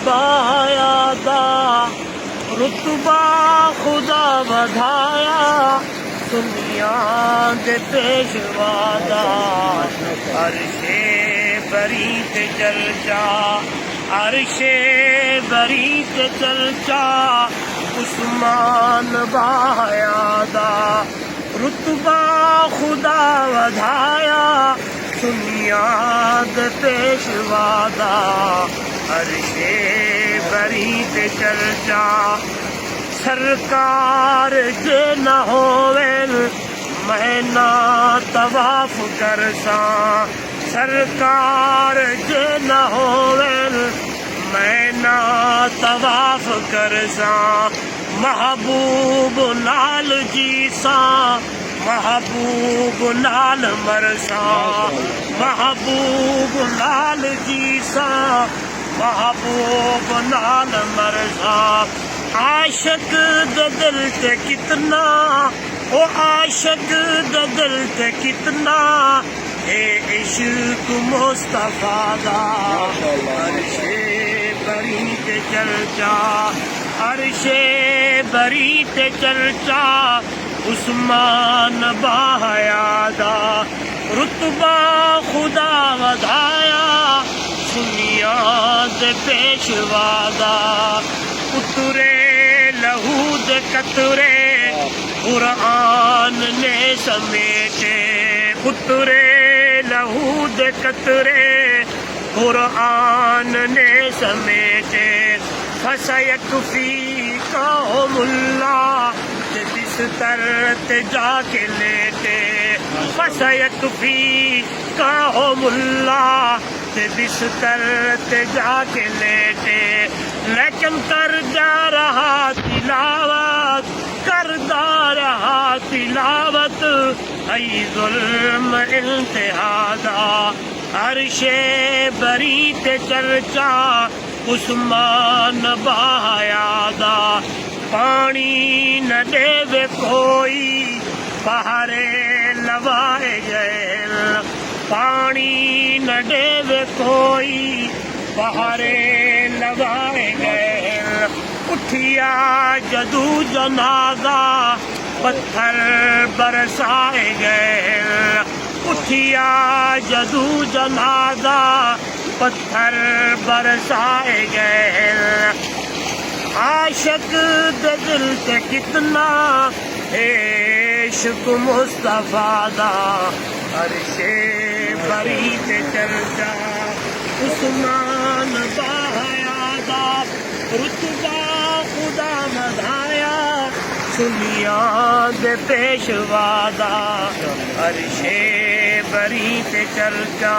बहाया दा रुतबा खुदा वधाया दुनिया दे पेशवा दा अर्शे बरी ते चर्चा अर्शे बरी ते चर्चा उस्मान बहाया दा रुतबा खुदा वधाया दुनिया दे पेशवा दा अर्शे बरी ते चर्चा सरकार जे न होवेन मैं ना तवाफ करसा सरकार जे न होवेन मैं ना तवाफ करसा महबूब नाल जीसा महबूब नाल मरसा महबूब नाल जीसा महबूब नाल मरसा आशिक दा दिल ते कितना ओ आशिक दा दिल ते कितना ए इश्क मुस्तफा दा अर्शे बरी ते चर्चा अर्शे बरी ते चर्चा उस्मान बहाया दा रुतबा खुदा वधाया दुनिया दे पेशवा दा उतरे लहू दे कतरे कुरान ने समेटे उतरे लहू दे कतरे कुरान ने समेटे फसयकफी कौमुल्ला बिस्तर ते जाके लेटे फसयकफी कौमुल्ला बिस्तर ते जाके लेटे लेकिन करदा रहा तिलावत करदा रहा तिलावत ऐ जुल्म इंतहादा अर्शे बरी ते चर्चा उस्मान बहाया दा पानी न देवे कोई पहारे लवाए गए पानी न देवे कोई पहारे लवाए गए उठिया जदू जनाजा पत्थर बरसाए गए उठिया जदू जनाजा पत्थर बरसाए गए आशिक दे दिल ते कितना इश्क मुस्तफा दा अर्शे बरी ते चर्चा उस्मान बहाया दा रुतबा खुदा वधाया दुनिया दे पेशवा दा अर्शे बरी ते चर्चा।